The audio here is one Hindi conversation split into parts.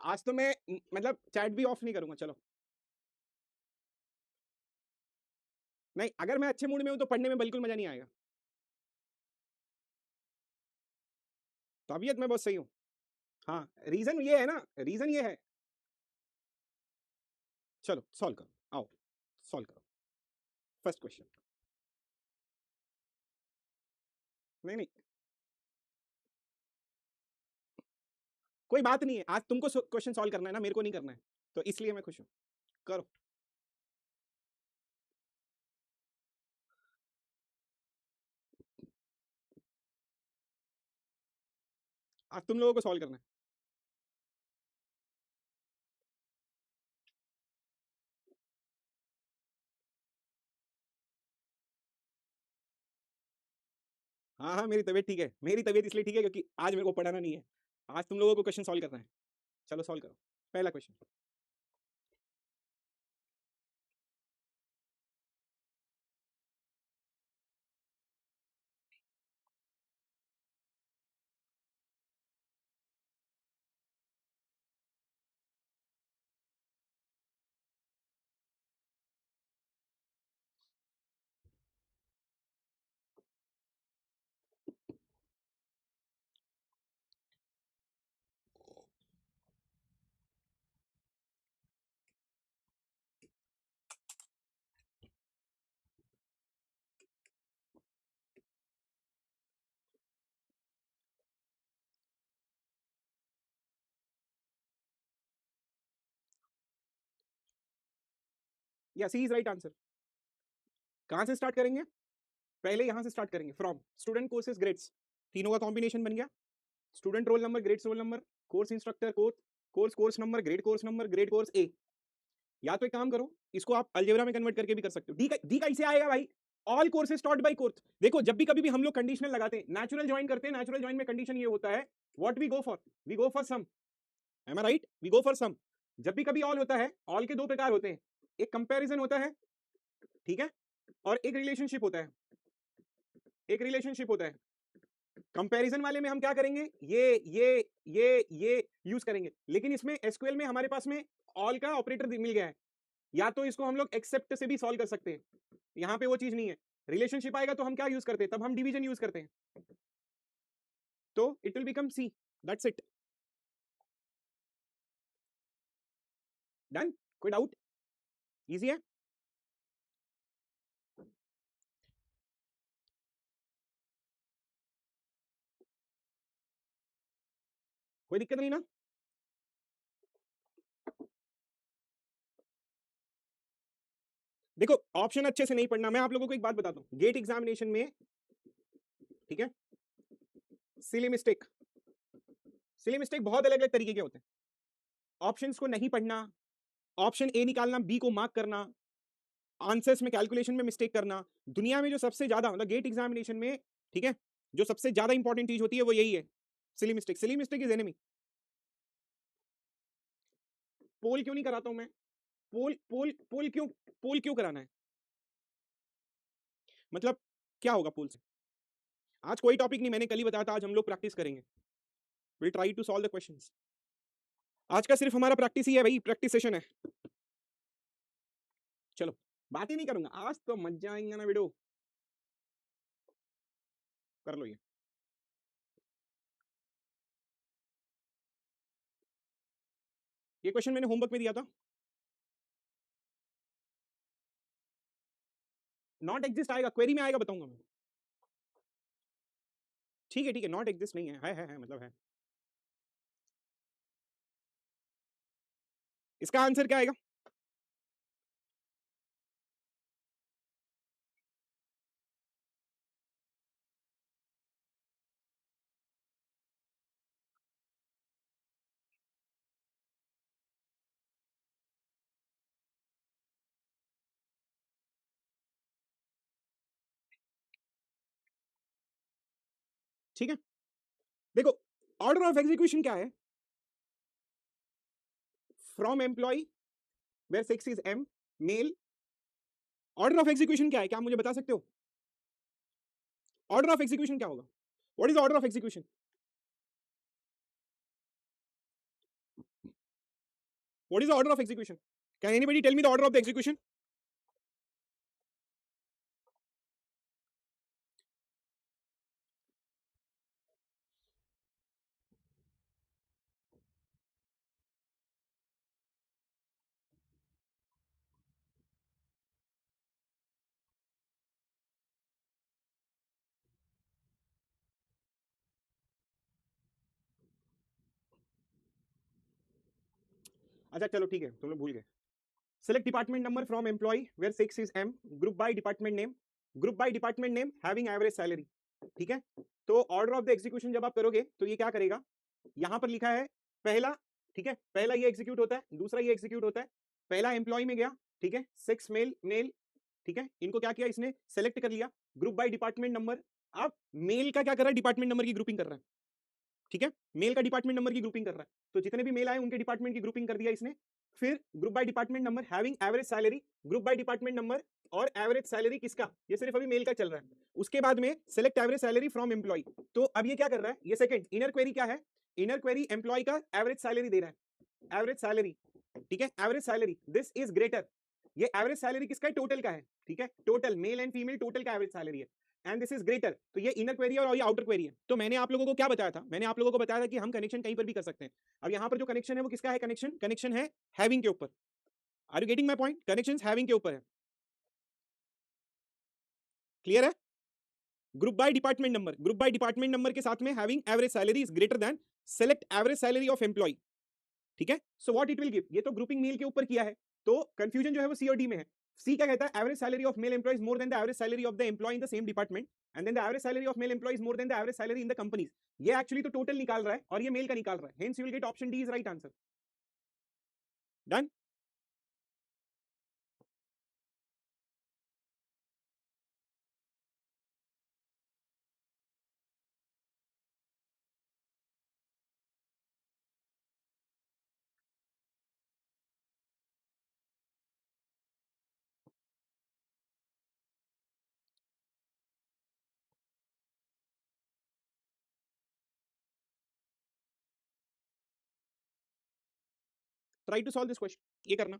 आज तो मैं मतलब चैट भी ऑफ नहीं करूंगा। चलो नहीं, अगर मैं अच्छे मूड में हूं तो पढ़ने में बिल्कुल मजा नहीं आएगा। तबीयत में बहुत सही हूँ। हाँ, रीजन ये है ना, रीजन ये है। चलो सॉल्व करो, आओ सॉल्व करो। First question. नहीं नहीं, कोई बात नहीं है, आज तुमको क्वेश्चन सॉल्व करना है ना, मेरे को नहीं करना है, तो इसलिए मैं खुश हूं। करो। आज तुम लोगों को सॉल्व करना है। हाँ हाँ, मेरी तबीयत ठीक है, मेरी तबीयत इसलिए ठीक है क्योंकि आज मेरे को पढ़ाना नहीं है, आज तुम लोगों को क्वेश्चन सॉल्व करना है। चलो सॉल्व करो। पहला क्वेश्चन। या सी इज राइट आंसर। कहां से स्टार्ट करेंगे? पहले यहां से स्टार्ट करेंगे, फ्रॉम स्टूडेंट कोर्सेज ग्रेड्स, तीनों का कॉम्बिनेशन बन गया। Student roll number, grades roll number, course instructor course, course number, grade course A. या तो एक काम करो, इसको आप अलजेब्रा में कन्वर्ट करके भी कर सकते हो। डी कैसे आएगा भाई? All courses taught by course. देखो जब भी कभी भी हम लोग कंडीशनल लगाते हैं, नेचुरल ज्वाइन करते हैं, नेचुरल ज्वाइन में कंडीशन ये होता है, what we go for some. Am I right? We go for some. जब भी कभी ऑल होता है, ऑल के दो प्रकार होते हैं, एक कंपैरिजन होता है, ठीक है, और एक रिलेशनशिप होता है। एक रिलेशनशिप होता है, कंपैरिजन वाले में हम क्या करेंगे, ये यूज करेंगे, लेकिन इसमें एसक्यूएल में हमारे पास में ऑल का ऑपरेटर मिल गया है, या तो इसको हम लोग एक्सेप्ट से भी सॉल्व कर सकते हैं। यहां पे वो चीज नहीं है। रिलेशनशिप आएगा तो हम क्या यूज करते हैं, तब हम डिवीजन यूज करते हैं, तो it will become C. That's it, done. कोई डाउट? इजी है। कोई दिक्कत नहीं ना? देखो ऑप्शन अच्छे से नहीं पढ़ना, मैं आप लोगों को एक बात बताता हूं, गेट एग्जामिनेशन में, ठीक है, सिली मिस्टेक, सिली मिस्टेक बहुत अलग अलग तरीके के होते हैं। ऑप्शंस को नहीं पढ़ना, ऑप्शन ए निकालना, बी को मार्क करना, आंसर्स में कैलकुलेशन में मिस्टेक करना। दुनिया में जो सबसे ज्यादा मतलब गेट एग्जामिनेशन में, ठीक है, जो सबसे ज्यादा इंपॉर्टेंट चीज होती है वो यही है, silly mistake. Silly mistake is enemy. Poll क्यों नहीं कराता हूं मैं? पोल क्यों कराना है? मतलब क्या होगा पोल से? आज कोई टॉपिक नहीं, मैंने कल ही बताया था, आज हम लोग प्रैक्टिस करेंगे। Will try to solve the questions. आज का सिर्फ हमारा प्रैक्टिस ही है भाई, प्रैक्टिस सेशन है। चलो बात ही नहीं करूंगा, आज तो मजा आएंगे ना वीडियो। कर लो ये क्वेश्चन मैंने होमवर्क में दिया था। नॉट एग्जिस्ट आएगा, क्वेरी में आएगा, बताऊंगा मैं। ठीक है, नॉट एग्जिस्ट नहीं है, है मतलब है। इसका आंसर क्या आएगा? ठीक है, देखो ऑर्डर ऑफ एग्जीक्यूशन क्या है, from employee where sex is M, male. Order of execution क्या है, क्या आप मुझे बता सकते हो? ऑर्डर ऑफ एग्जीक्यूशन क्या होगा? What is order of execution? What is the order of execution? Can anybody tell me the order of the execution? अच्छा चलो ठीक है, तुम लोग भूल गए. Select department number from employee where 6 is M. Group by department name. Group by department name having average salary. ठीक है. तो ऑर्डर ऑफ द एग्जीक्यूशन जब आप करोगे तो ये क्या करेगा, यहां पर लिखा है पहला, ठीक है, पहला ये एग्जीक्यूट होता है, दूसरा ये एग्जीक्यूट होता है. पहला एम्प्लॉय में गया, ठीक है, 6 मेल मेल, ठीक है, इनको क्या किया इसने, सेलेक्ट कर लिया. Group by department number. अब मेल का क्या कर रहा है, डिपार्टमेंट नंबर की ग्रुपिंग कर रहा है. ठीक है, मेल का डिपार्टमेंट नंबर की ग्रुपिंग कर रहा है. तो जितने भी मेल आए उनके डिपार्टमेंट की ग्रुपिंग कर दिया इसने. फिर group by department number having average salary, group by department number और एवरेज सैलरी किसका, ये सिर्फ अभी मेल का चल रहा है. उसके बाद में select average salary from employ. तो अब ये क्या कर रहा है, ये सेकंड इनर क्वेरी क्या है, इनर क्वेरी एम्प्लॉय का एवरेज सैलरी दे रहा है, एवरेज सैलरी. ठीक है, average salary this is greater. ये एवरेज सैलरी किसका है, टोटल का है. ठीक है, total male and female total का एवरेज सैलरी है. And this is greater. तो ये इनर क्वेरी और ये आउटर क्वेरी है. तो मैंने आप लोगों को क्या बताया था, मैंने आप लोगों को बताया था कि हम कनेक्शन कहीं पर भी कर सकते हैं. अब यहां पर जो कनेक्शन है वो किसका है, कनेक्शन कनेक्शन है हैविंग के ऊपर. Are you getting my point, connection having के ऊपर है. क्लियर है. Group by department number, group by department number के साथ में having average salary is greater than select average salary of employee. ठीक है, so what it will give, ये तो ग्रुपिंग मेल के ऊपर किया है. तो कंफ्यूजन जो है वो सी और डी में है. सी क्या कहता है, average salary of male employees more than the average salary of the employee in the same department and then the average salary of male employees more than the average salary in the companies. ये एक्चुअली तो टोटल निकाल रहा है और ये मेल का निकाल रहा है. Hence you will get option D is right answer. Done. Try to solve this question, ये करना.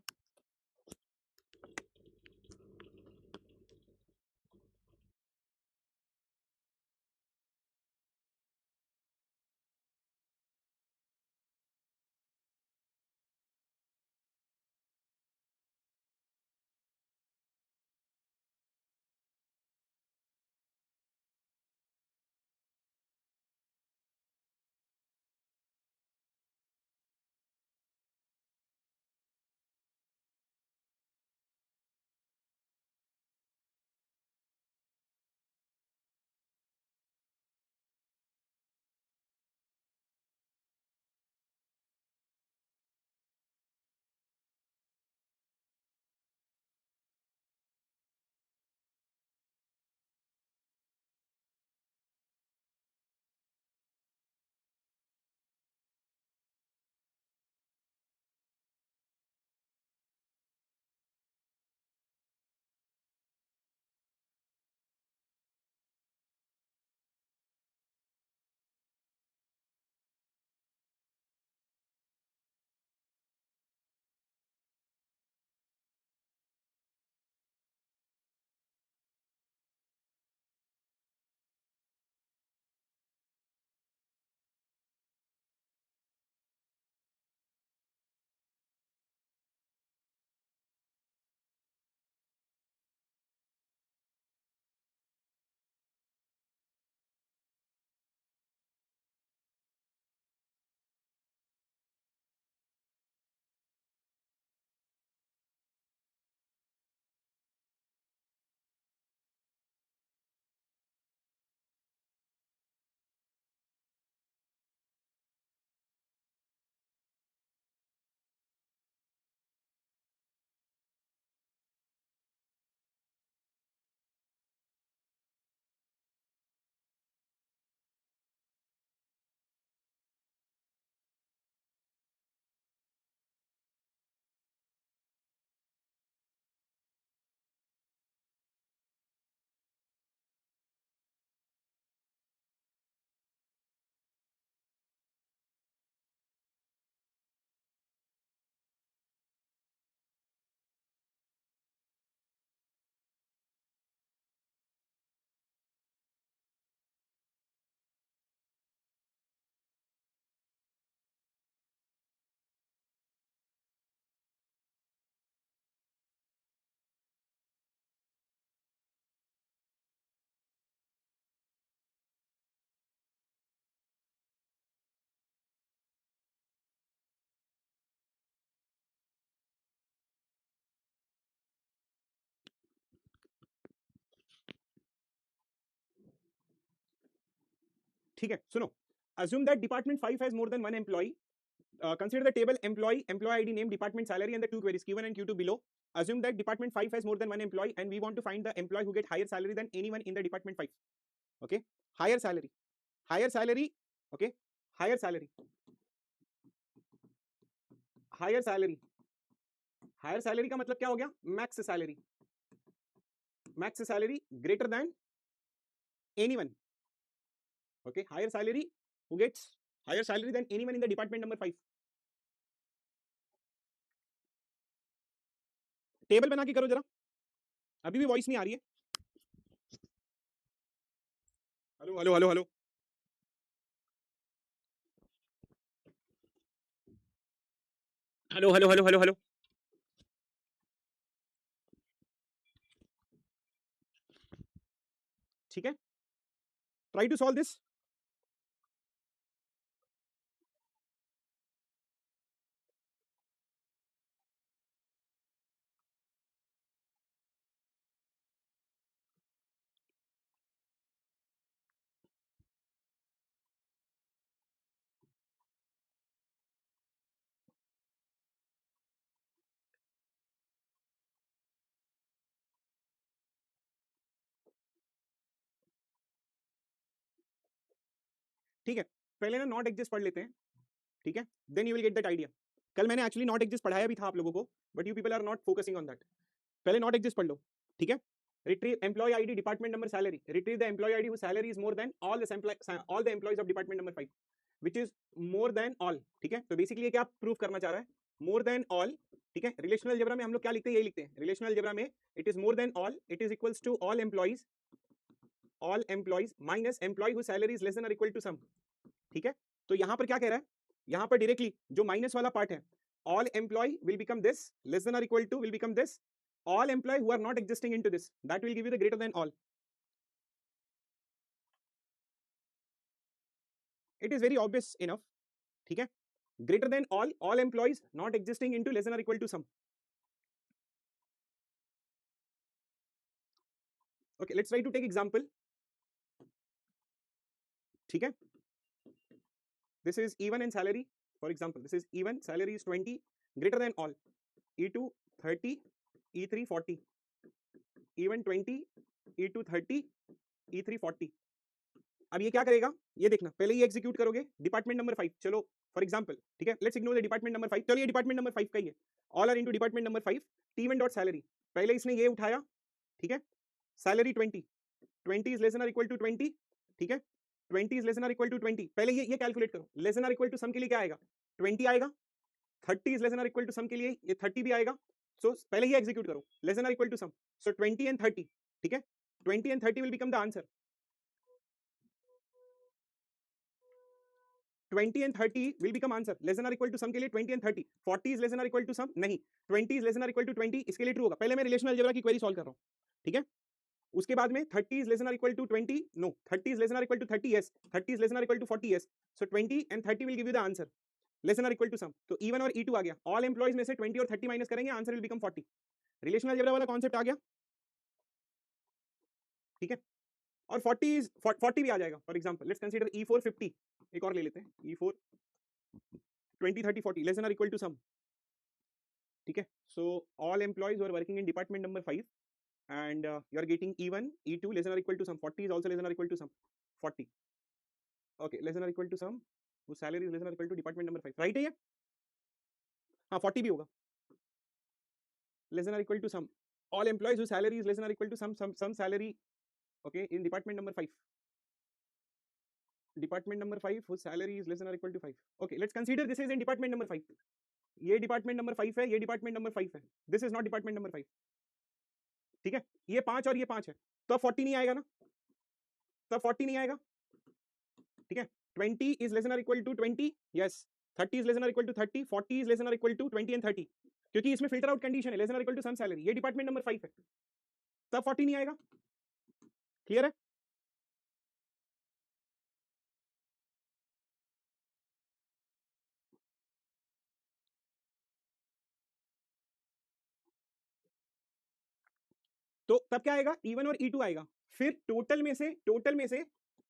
ठीक है, सुनो, assume that department 5 has more than one employee. Consider the table employee ID name, department salary, and the two queries Q1 and Q2 below. Assume that department 5 has more than one employee, and we want to find the employee who get higher salary than anyone in the department 5. Okay, higher salary, okay, higher salary, higher salary, higher salary का मतलब क्या हो गया? Max salary, max salary greater than anyone. Okay, higher salary who gets higher salary than anyone in the department number 5. Table बना के करो जरा, अभी भी वॉइस नहीं आ रही है. Hello hello hello hello, hello hello hello hello hello, ठीक है, ट्राई टू सॉल्व दिस. ठीक है, पहले ना नॉट एग्जिस्ट पढ़ लेते हैं, ठीक है, then you will get that idea. कल मैंने एक्चुअली नॉट एग्जिस्ट पढ़ाया भी था आप लोगों को, but you people are not focusing on that. पहले नॉट एग्जिस्ट पढ़ लो, ठीक है. Retrieve employee ID, department number, salary. Retrieve the employee ID whose salary is more than all the employees of department number 5, which is more than all. ठीक है, तो बेसिकली ये क्या प्रूव करना चाह रहा है? More than all. ठीक है, रिलेशनल अलजेब्रा में हम लोग क्या लिखते हैं? यही लिखते हैं रिलेशनल अलजेब्रा में. It is more than all, it is equals to all employees minus employee whose salary is less than or equal to sum. ठीक है, तो यहां पर क्या कह रहा है? यहां पर डायरेक्टली जो माइनस वाला पार्ट है, all employee will become this, less than or equal to will become this, all employee who are not existing into this, that will give you the greater than all. It is very obvious enough. ठीक है, greater than all employees not existing into less than or equal to sum. Okay, let's try to take example. ठीक है, this is E1 and salary. For example, this is E1, salary is 20, greater than all, E2 30, E3 40, E1 20, E2 30, E3 40. अब ये क्या करेगा? ये देखना, पहले ये एग्जीक्यूट करोगे डिपार्टमेंट नंबर 5. चलो फॉर एग्जांपल, ठीक है, let's ignore the department number 5. चलो ये डिपार्टमेंट नंबर 5 का ही है, all are into department number 5, T1 dot salary. पहले इसने ये उठाया, ठीक है, सैलरी 20, 20 इज लेस देन और इक्वल टू 20, ठीक है, 20 इज लेस देन और इक्वल टू 20. पहले ये कैलकुलेट करो, लेस देन और इक्वल टू सम के लिए क्या आएगा? 20 आएगा. 30 इज लेस देन और इक्वल टू सम के लिए ये 30 भी आएगा. सो पहले ये एग्जीक्यूट करो, लेस देन और equal to some. So 20 and 30, ठीक है, 20 and 30 will become the answer. 20 and 30 will become answer. Less than or equal to sum के लिए 20 and 30. 40 is less than or equal to sum नहीं. 20 is less than or equal to 20, इसके लिए true होगा. पहले मैं रिलेशनल अलजेब्रा की क्वेरी सॉल्व कर रहा हूँ, ठीक है. उसके बाद में 30 is less than or equal to 20, no. 30 is less than or equal to 30, yes. 30 is less than or equal to 40, yes. So 20 and 30 will give you the answer. Less than or equal to sum. तो E1 और E2 आ गया. All employees में से 20 और 30 माइनस करेंगे, answer will become 40. Relational algebra वाला कॉन्सेप्ट आ गया, ठीक है. और 40 भी आ जाएगा. For example let's consider E4 50. एक और ले लेते हैं, E4 20 30 40 लेस देन और इक्वल टू सम. ठीक है, so all employees are working in department number 5 and you are getting E1 E2 less than or equal to sum. 40 is also less than or equal to sum. 40, okay, less than or equal to sum whose salary is less than or equal to department number 5. Right है ये? हाँ, 40 भी होगा. less than or equal to sum all employees whose salary is less than or equal to some salary, okay, in department number 5. department number 5 whose salary is less than or equal to 5. okay, let's consider this is in department number 5. ये डिपार्टमेंट नंबर 5 है, ये डिपार्टमेंट नंबर 5 है. This is not department number 5. ठीक है, ये 5 और ये 5 है, तो 40 नहीं आएगा ना, तब 40 नहीं आएगा. ठीक है, 20 इज लेस देन और equal to 20, yes. 30 is less than और equal to 30, 40 is less than और इक्वल टू 20 एंड 30, क्योंकि इसमें फिल्टर आउट कंडीशन है, लेस देन और इक्वल टू सम सैलरी. ये डिपार्टमेंट नंबर 5 है, तब 40 नहीं आएगा. क्लियर है? तो तब क्या आएगा? E1 और E2 आएगा. फिर टोटल में से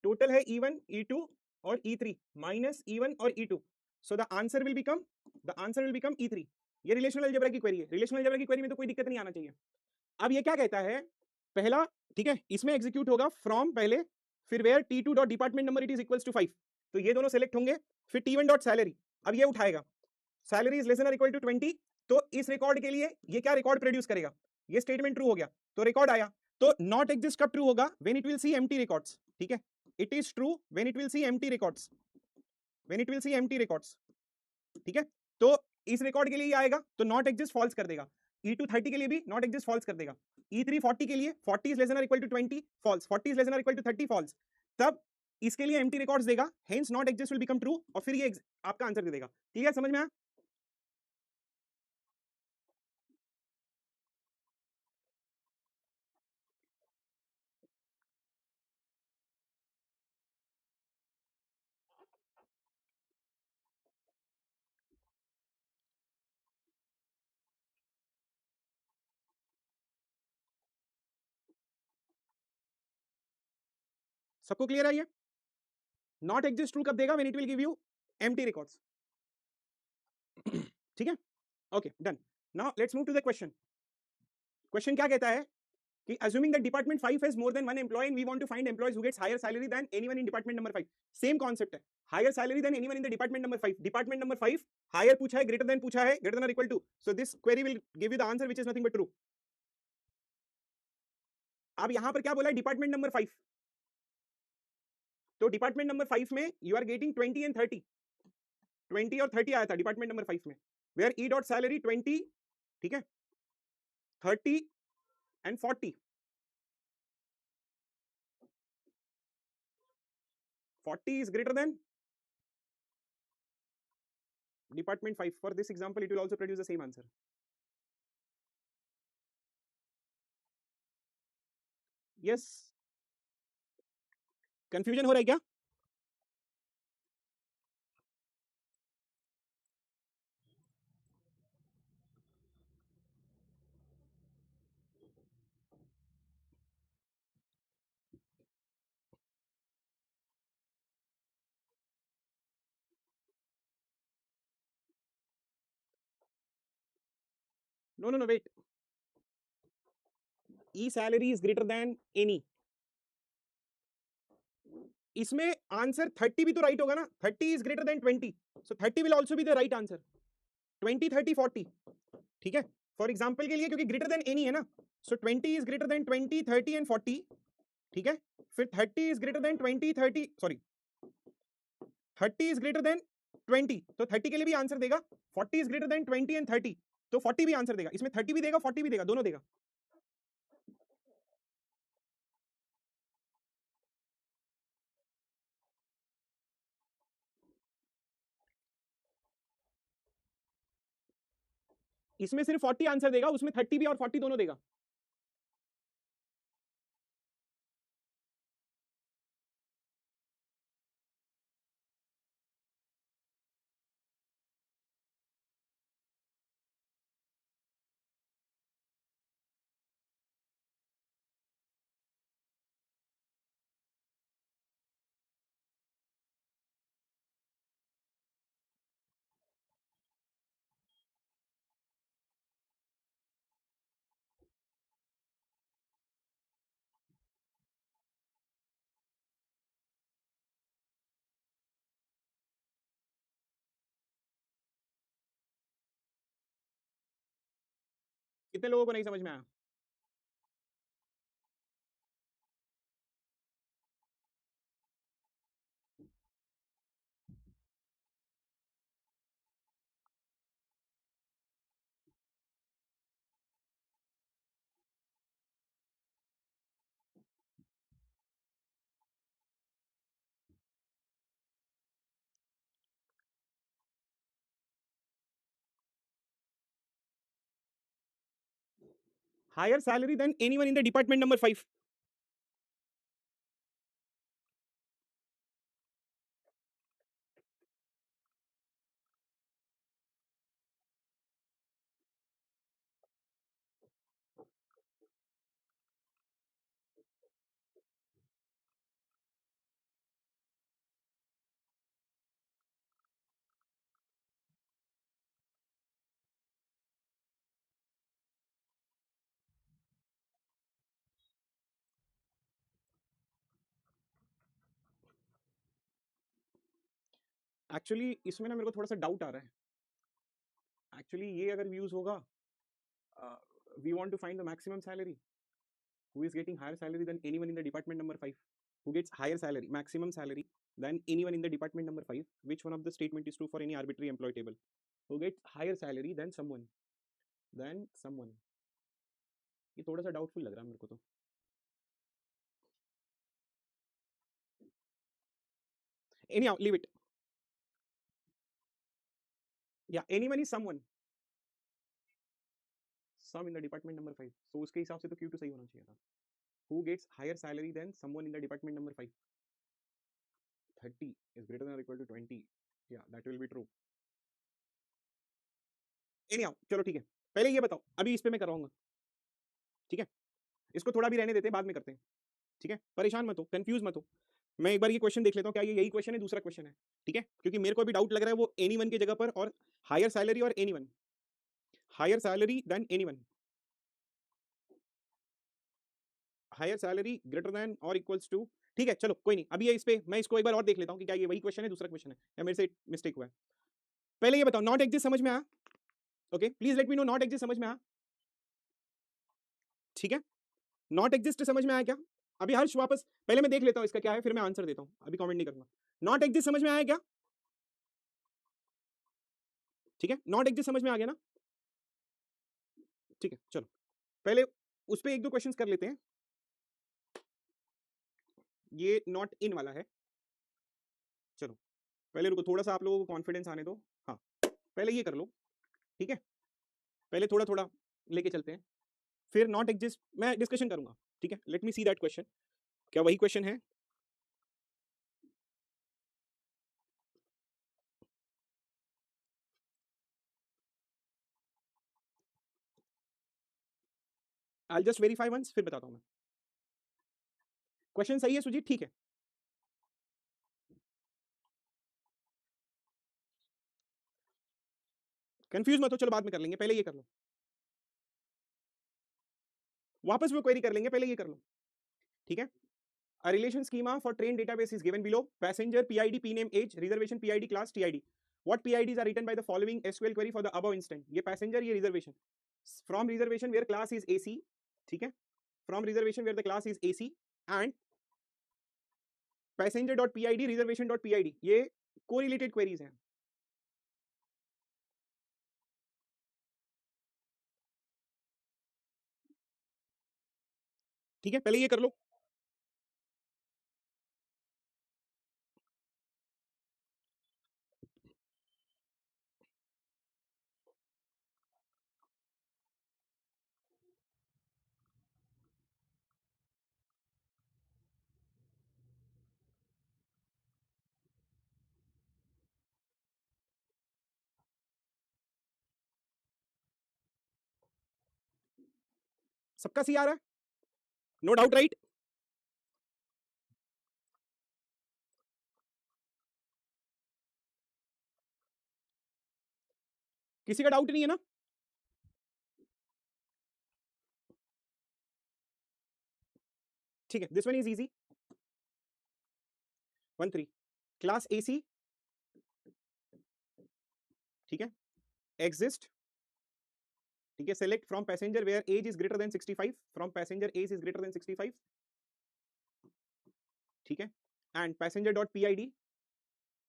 टोटल है E1 E2 और E3 माइनस E1 और E2, so the answer will become E3। ये रिलेशनल अलजेब्रा की क्वेरी है, रिलेशनल अलजेब्रा की क्वेरी में तो कोई दिक्कत नहीं आना चाहिए। अब ये क्या कहता है, पहला ठीक है, इसमें एग्जीक्यूट होगा फ्रॉम पहले, फिर where T2 dot department number it is equals to 5, तो ये दोनों सेलेक्ट होंगे, फिर T1 डॉट सैलरी, अब ये उठाएगा सैलरी इज लेस देन और इक्वल टू 20, तो इस रिकॉर्ड के लिए ये क्या रिकॉर्ड प्रोड्यूस करेगा, ये स्टेटमेंट ट्रू हो गया तो रिकॉर्ड आया। तो नॉट एग्जिस्ट कब ट्रू होगा, when it will see empty records, ठीक है, it is true when it will see empty records, when it will see empty records, ठीक है। तो इस रिकॉर्ड के लिए ये आएगा तो नॉट एग्जिस्ट फॉल्स कर देगा, E2 30 के लिए भी नॉट एग्जिस्ट फॉल्स कर देगा, E3 40 के लिए 40 इज लेस देन और equal to 20 false, 40 is less than और इक्वल टू 30 फॉल्स, तब इसके लिए एम्प्टी रिकॉर्ड्स देगा, hence not exist will become true, और फिर ये आपका आंसर दे देगा। क्लियर, समझ में आया? सबको क्लियर है ये? नॉट एग्जिस्ट ट्रू कब देगा, when it will give you empty records. ठीक है, okay done. Now let's move to the question. Question क्या कहता है कि assuming that department 5 has more than one employee and we want to find employees who gets higher salary than anyone in department number 5, same concept है, higher salary than anyone in the department number 5, department number 5 higher पूछा है, greater than पूछा है, greater than or equal to, so this query will give you the answer which is nothing but true। अब यहां पर क्या बोला है, डिपार्टमेंट नंबर 5, तो डिपार्टमेंट नंबर 5 में यू आर गेटिंग 20 एंड 30, 20 और 30 आया था डिपार्टमेंट नंबर 5 में, वेयर ई डॉट सैलरी 20, ठीक है, 30 and 40, 40 is greater than department 5, for this example it will also produce the same answer। yes, confusion हो रहा है क्या? No no no wait, E salary is greater than any, इसमें आंसर 30 भी तो राइट होगा ना, 30 is greater than 20, so 30 will also be the right answer, 20 30 40, ठीक है, फॉर एग्जांपल के लिए क्योंकि ग्रेटर देन एनी है ना, सो 20 इज ग्रेटर देन 20 30 एंड 40, ठीक है, फिर 30 is greater than 20 30, sorry 30 is greater than 20, तो 30 के लिए भी आंसर देगा, 40 इज ग्रेटर देन 20 एंड 30, तो 40 भी आंसर देगा, इसमें 30 भी देगा 40 भी देगा, दोनों देगा। इसमें सिर्फ 40 आंसर देगा, उसमें 30 भी और 40 दोनों देगा। कितने लोगों को नहीं समझ में आया? Higher salary than anyone in the department number 5, actually इसमें ना मेरे को थोड़ा सा डाउट आ रहा है. एक्चुअली ये अगर यूज होगा, we want to find the maximum salary, who is getting higher salary than anyone in the department number 5, who gets higher salary, maximum salary than anyone in the department number 5. Which one of the statement is true for any arbitrary employee table? Who gets higher salary than someone, ये थोड़ा सा डाउटफुल लग रहा है मेरे को. तो anyhow leave it. Yeah, anyone is someone, some in the department number 5. So उसके हिसाब से तो Q2 सही होना चाहिए था. Who gets higher salary than someone in the department number 5? 30 is greater than or equal to 20. Yeah, that will be true. anyhow चलो ठीक है, पहले ये बताओ, अभी इस पे मैं कराऊंगा. ठीक है, इसको थोड़ा भी रहने देते हैं, बाद में करते हैं. ठीक है, परेशान मत हो, कंफ्यूज मत हो. मैं एक बार ये क्वेश्चन देख लेता हूँ, क्या ये यही क्वेश्चन है, दूसरा क्वेश्चन है. ठीक है, क्योंकि मेरे को भी डाउट लग रहा है वो एनीवन की जगह पर, और higher salary or anyone, higher salary than anyone, higher salary greater than or equals to. ठीक है, चलो कोई नहीं, अभी ये इस पे मैं इसको एक बार और देख लेता हूँ कि क्या ये वही क्वेश्चन है, दूसरा क्वेश्चन है, या मेरे से मिस्टेक हुआ है. पहले ये बताओ, नॉट एग्जिस्ट समझ में आया? Okay, please let me know, not exist समझ में आया? ठीक है, नॉट एग्जिस्ट समझ में आया क्या? अभी हर्ष वापस, पहले मैं देख लेता हूँ इसका क्या है, फिर मैं आंसर देता हूँ, अभी कमेंट नहीं करूंगा. नॉट एग्जिस्ट समझ में आया क्या? ठीक है, नॉट एग्जिस्ट समझ में आ गया ना? ठीक है, चलो पहले उस पर एक दो क्वेश्चंस कर लेते हैं. ये नॉट इन वाला है. चलो पहले रुको, थोड़ा सा आप लोगों को कॉन्फिडेंस आने दो. हाँ, पहले ये कर लो. ठीक है, पहले थोड़ा थोड़ा लेके चलते हैं, फिर नॉट एग्जिस्ट मैं डिस्कशन करूंगा. ठीक है, let me see that question, क्या वही क्वेश्चन है? आई जस्ट वेरीफाई वंस, फिर बताता हूं मैं. क्वेश्चन सही है सुजीत? ठीक है, कंफ्यूज मत हो, चलो बाद में कर लेंगे, पहले ये कर लो, वापस वो क्वेरी कर लेंगे, पहले ये कर लो. ठीक है, a relation schema for train database is given below. Passenger PID, pname, age, reservation PID, class, TID. What PIDs are written by the following SQL query for the above instant? ये passenger, ये reservation. From reservation where class is AC, ठीक है, from reservation where the class is AC, and passenger.pid, reservation.pid, ये correlated queries हैं. ठीक है, पहले ये कर लो. सबका सी आ रहा है? No doubt right? किसी का डाउट नहीं है ना? ठीक है, this one is easy. 1-3 class AC, ठीक है, एग्जिस्ट. ठीक है, select from passenger where age is greater than 65, from passenger age is greater than 65. ठीक है, and passenger dot PID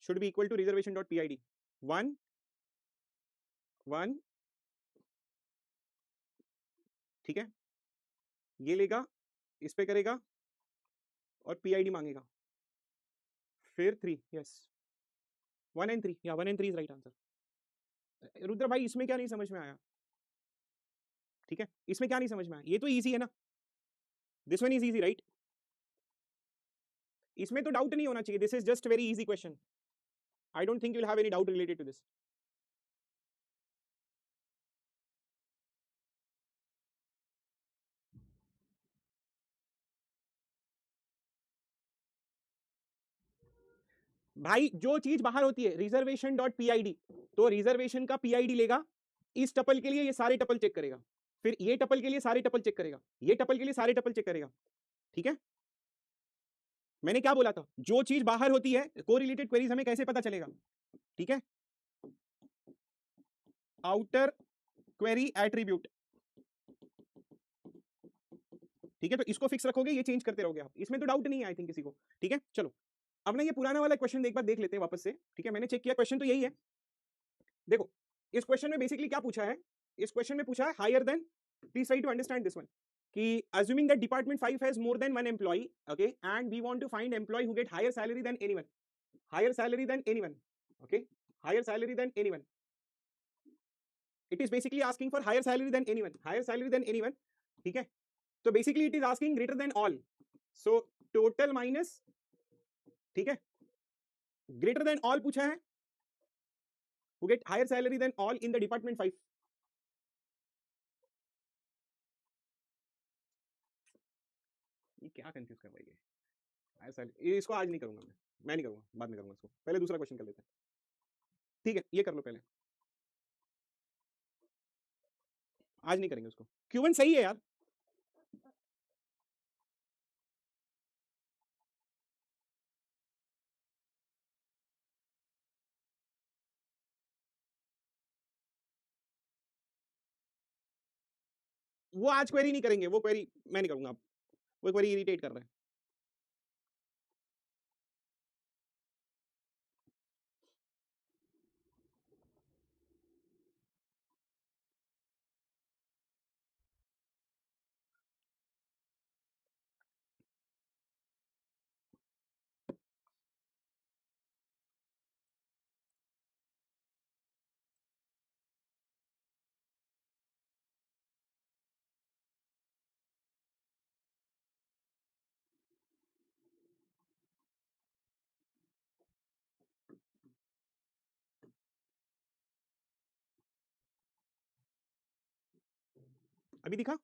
should be equal to reservation dot PID. 1 1. ठीक है, ये लेगा, इस पे करेगा और PID मांगेगा, फिर 3. यस, 1 and 3, या 1 and 3 is right answer. Rudra भाई इसमें क्या नहीं समझ में आया? ठीक है, इसमें क्या नहीं समझ में आया? ये तो इजी है ना, this one is easy right. इसमें तो डाउट नहीं होना चाहिए, this is just very easy question. I don't think you will have any doubt related to this. भाई जो चीज बाहर होती है रिजर्वेशन डॉट PID, तो रिजर्वेशन का PID लेगा, इस टपल के लिए ये सारे टपल चेक करेगा, फिर ये टपल के लिए सारे टपल चेक करेगा, ये टपल के लिए सारे टपल चेक करेगा. ठीक है, मैंने क्या बोला था, जो चीज बाहर होती है कोरिलेटेड क्वेरीज हमें कैसे पता चलेगा? ठीक है, आउटर क्वेरी एट्रीब्यूट, ठीक है, तो इसको फिक्स रखोगे, ये चेंज करते रहोगे आप, इसमें तो डाउट नहीं है आई थिंक किसी को, ठीक है। चलो अब ना ये पुराना वाला क्वेश्चन एक बार देख लेते हैं वापस से, ठीक है, मैंने चेक किया क्वेश्चन तो यही है। देखो इस क्वेश्चन में बेसिकली क्या पूछा है, इस क्वेश्चन में पूछा है higher than, please try to understand this one, कि assuming that department 5 has more than one employee, okay, and we want to find employee who get higher salary than anyone, higher salary than anyone, okay, higher salary than anyone, it is basically asking for higher salary than anyone, higher salary than anyone, ठीक है, तो basically it is asking greater than all, so total minus, ठीक है, ग्रेटर देन ऑल पूछा है, who get higher salary than all in the department 5, ये क्या कंफ्यूज कर रही है, हायर सैलरी, इसको आज नहीं करूंगा मैं नहीं करूंगा, बाद में करूंगा इसको, पहले दूसरा क्वेश्चन कर लेते हैं, ठीक है, ये कर लो पहले, आज नहीं करेंगे उसको, Q1 सही है यार, वो आज क्वेरी नहीं करेंगे, वो क्वेरी मैं नहीं करूंगा, वो क्वेरी इरिटेट कर रहा है, अभी दिखा,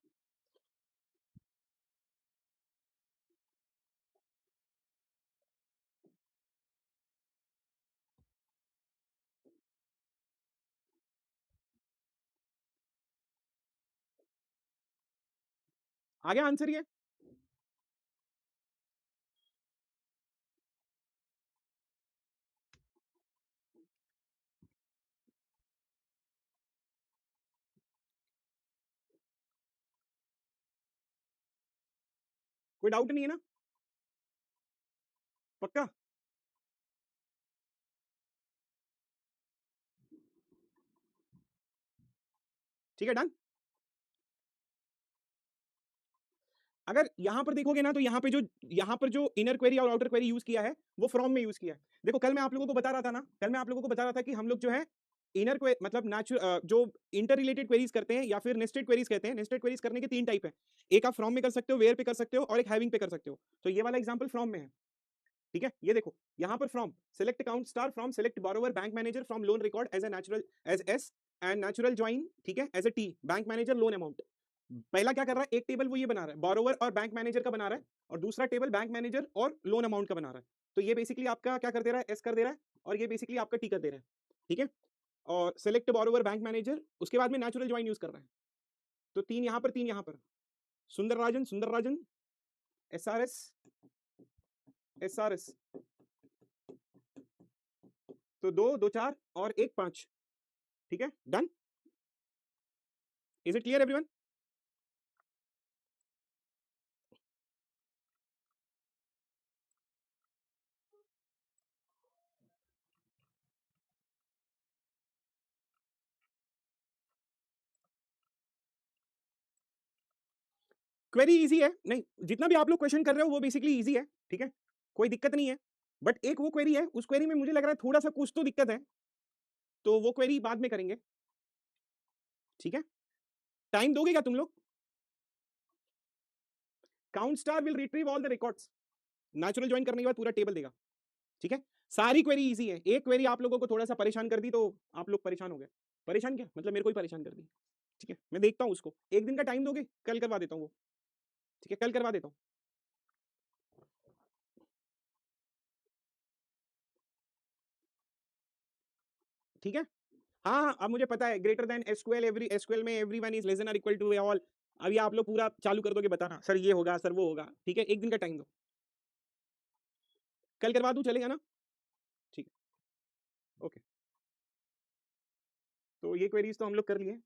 आ गया आंसर, ये कोई डाउट नहीं है ना, पक्का, ठीक है, डन। अगर यहां पर देखोगे ना तो यहाँ पर जो इनर क्वेरी और आउटर क्वेरी यूज किया है वो फ्रॉम में यूज किया है, देखो कल मैं आप लोगों को बता रहा था ना, कल मैं आप लोगों को बता रहा था कि हम लोग जो है इनर क्वेरी मतलब जो इंटर रिलेटेड क्वेरीज करते हैं या फिर नेस्टेड क्वेरीज कहते हैं, नेस्टेड क्वेरीज करने के 3 टाइप है, एक आप फ्रॉम में कर सकते हो, वेयर पे कर सकते हो, और एक हैविंग पे कर सकते हो, तो ये वाला एग्जांपल फ्रॉम में है, ठीक है, ये देखो यहाँ पर from select account star from select borrower bank manager from loan record as a natural as S and natural join, ठीक है, as a T bank manager loan amount, पहला क्या कर रहा है, एक टेबल वो ये बना रहा है बोरोवर और बैंक मैनेजर का बना रहा है, और दूसरा टेबल बैंक मैनेजर और लोन अमाउंट का बना रहा है, तो ये बेसिकली आपका क्या कर दे रहा है, एस कर दे रहा है, और ये बेसिकली आपका टी कर दे रहा है, ठीक है, और सेलेक्ट बोरोवर बैंक मैनेजर, उसके बाद में नेचुरल ज्वाइन यूज कर रहा है, तो 3 यहाँ पर 3 यहाँ पर, सुंदर राजन एस आर एस, तो 2 2 4 और 1 5, ठीक है, done, is it clear everyone. Query easy है, नहीं जितना भी आप लोग क्वेश्चन कर रहे हो वो बेसिकली इजी है, ठीक है, कोई दिक्कत नहीं है, बट एक वो क्वेरी है, उस क्वेरी में मुझे लग रहा है थोड़ा सा कुछ तो दिक्कत है, तो वो क्वेरी बाद में करेंगे, ठीक है, टाइम दोगे क्या तुम लोग, count star will retrieve all the records, natural join करने के बाद पूरा टेबल देगा, ठीक है, सारी क्वेरी इजी है, एक क्वेरी आप लोगों को थोड़ा सा परेशान कर दी तो आप लोग परेशान हो गए, परेशान क्या मतलब मेरे को ही परेशान कर दी, ठीक है, मैं देखता हूँ उसको, एक दिन का टाइम दोगे, कल करवा देता हूँ वो, ठीक है, कल करवा देता हूँ, ठीक है, हाँ हाँ, अब मुझे पता है ग्रेटर देन एसक्यूएल, एसक्यूएल में एवरीवन इज लेस देन और इक्वल टू ऑल, अभी आप लोग पूरा चालू कर दोगे बताना सर ये होगा सर वो होगा, ठीक है, एक दिन का टाइम दो, कल करवा दूं चलेगा ना, ठीक है, ओके। तो ये क्वेरीज तो हम लोग कर लिए।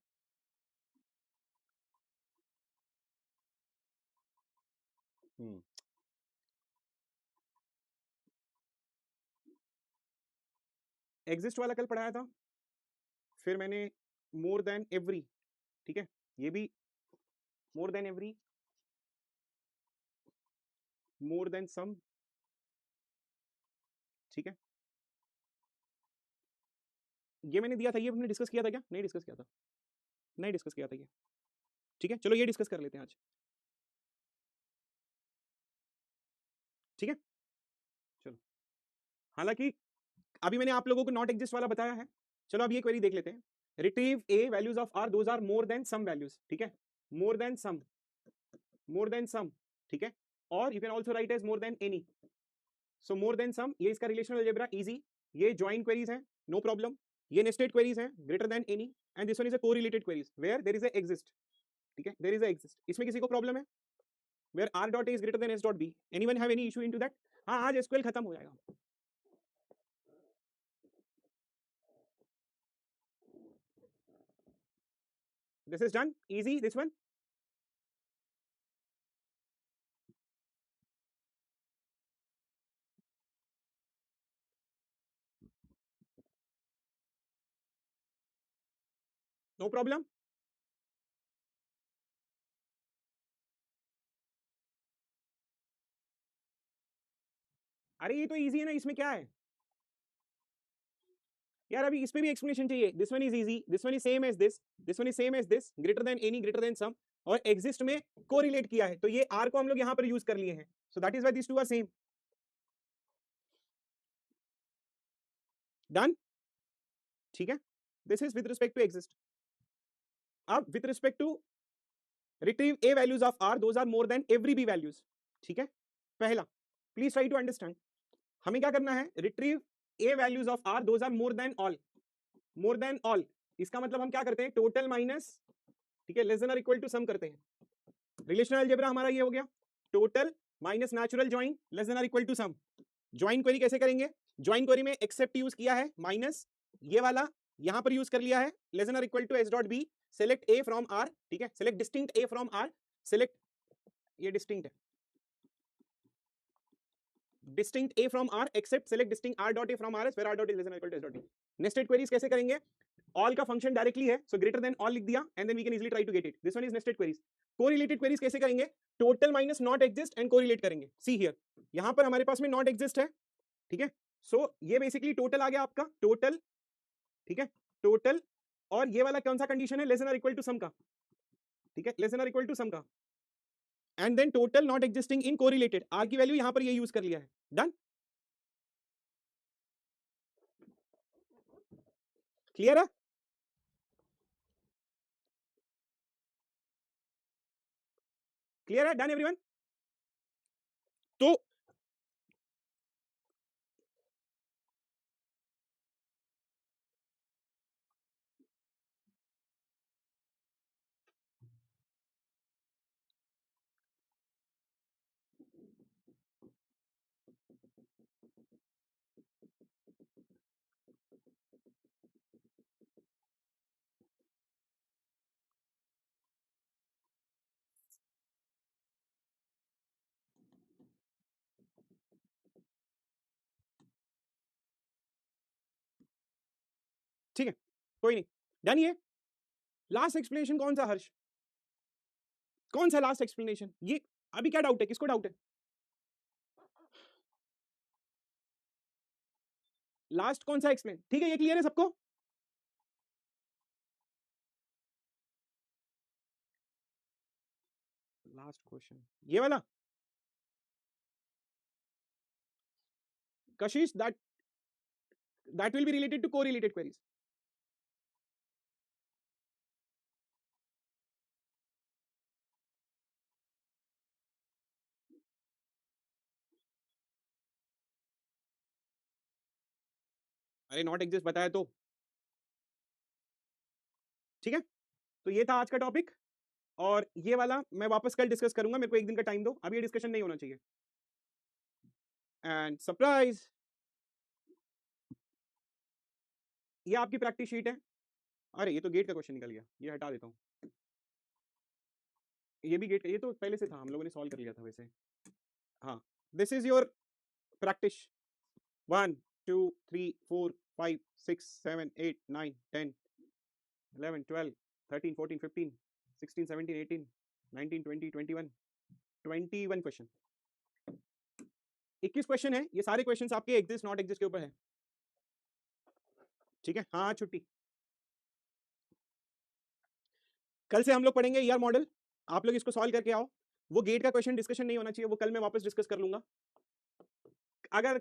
एग्जिस्ट वाला कल पढ़ाया था, फिर मैंने मोर देन एवरी, ठीक है, ये भी more than every, more than some, ठीक है, ये मैंने दिया था, ये हमने डिस्कस किया था क्या? नहीं डिस्कस किया था, नहीं डिस्कस किया था ये, ठीक है, चलो ये डिस्कस कर लेते हैं आज, ठीक है। चलो, हालांकि अभी मैंने आप लोगों को नॉट एग्जिस्ट वाला बताया है। चलो अब ये क्वेरी देख लेते हैं। Retrieve a values of R, those are more than some values, ठीक है, मोर देन सम, मोर देन सम, ठीक है, और you can also write as more than any. So more than some, ये इसका रिलेशनल अलजेब्रा इजी, ये ज्वाइन क्वेरीज है, नो प्रॉब्लम, ये नेस्टेड क्वेरीज है, greater than any, and this one is a correlated queries where there is a exist, ठीक है, देयर इज अ एग्जिस्ट। इसमें किसी को प्रॉब्लम है? Where R dot A is greater than S dot B, anyone have any issue into that? हाँ, आज एसक्यूएल खत्म हो जाएगा। This is done, easy this one. No problem. अरे ये तो इजी है ना, इसमें क्या है यार? अभी इस पे भी एक्सप्लेनेशन चाहिए? This one is easy, this one is same as this, this one is same as this, greater than any, greater than some, और एग्जिस्ट में कोरिलेट किया है, तो ये आर को हम लोग यहां पर यूज कर लिए हैं, so that is why this two are same. Done, ठीक है, this is with respect to exist. अब with respect to retrieve a values of R, those are more than every B values, ठीक है। पहला, प्लीज ट्राई टू अंडरस्टैंड, हमें क्या करना है? Retrieve a values of R, those are more than all, more than all, इसका मतलब हम क्या करते हैं? टोटल माइनस, ठीक है, लेस देन और इक्वल टू सम करते हैं। रिलेशनल अलजेब्रा हमारा ये हो गया, total minus natural join less than और equal to some. Join query कैसे करेंगे? ज्वाइन क्वेरी में एक्सेप्ट यूज किया है, माइनस ये वाला यहां पर यूज कर लिया है, लेस देन और equal to S dot B, select A from R, ठीक है, select distinct A from R, select, ये डिस्टिंक्ट है, distinct A from R except select distinct R dot A from R S where R dot is less than और equal to S dot B. Nested queries कैसे करेंगे? ऑल का फंक्शन डायरेक्टली है, सो ग्रेटर देन ऑल लिख दिया, and then we can easily try to get it. This one is nested queries. Correlated queries कैसे करेंगे? Total minus not exist and correlate करेंगे। सी हियर, यहां पर हमारे पास में नॉट एग्जिस्ट है, ठीक है, सो ये बेसिकली टोटल आ गया आपका, टोटल, ठीक है, टोटल, और ये वाला कौन सा कंडीशन है? लेस देन और इक्वल टू सम का, ठीक है, लेस देन और इक्वल टू सम का, and then total not existing in correlated, R की वैल्यू यहां पर ये यूज कर लिया है। डन, क्लियर है? क्लियर है? Done everyone? तो ठीक है, कोई नहीं, डन। ये लास्ट एक्सप्लेनेशन कौन सा हर्ष? कौन सा लास्ट एक्सप्लेनेशन? ये अभी क्या डाउट है? किसको डाउट है? लास्ट कौन सा एक्सप्लेन? ठीक है, ये क्लियर है सबको? लास्ट क्वेश्चन ये वाला, कशिश, that will be related to correlated queries. अरे नॉट एग्जिस्ट बताया तो, ठीक है, तो ये था आज का टॉपिक, और ये वाला मैं वापस कल डिस्कस करूंगा, मेरे को एक दिन का टाइम दो, अभी ये डिस्कशन नहीं होना चाहिए। एंड सरप्राइज, ये आपकी प्रैक्टिस शीट है, अरे ये तो गेट का क्वेश्चन निकल गया, ये हटा देता हूँ। ये भी गेट, ये तो पहले से था, हम लोगों ने सॉल्व कर लिया था वैसे। हाँ, this is your practice. 1 2 3 4 5 6 7 8 9 10 11 12 13 14 15 16 17 18 19 20 21 21 question. 21 question है, ये सारे क्वेश्चंस आपके एग्जिस्ट नॉट एग्जिस्ट के ऊपर है। ठीक है, हाँ छुट्टी। कल से हम लोग पढ़ेंगे ईआर मॉडल, आप लोग इसको सॉल्व करके आओ। वो गेट का क्वेश्चन डिस्कशन नहीं होना चाहिए, वो कल मैं वापस डिस्कस कर लूंगा। अगर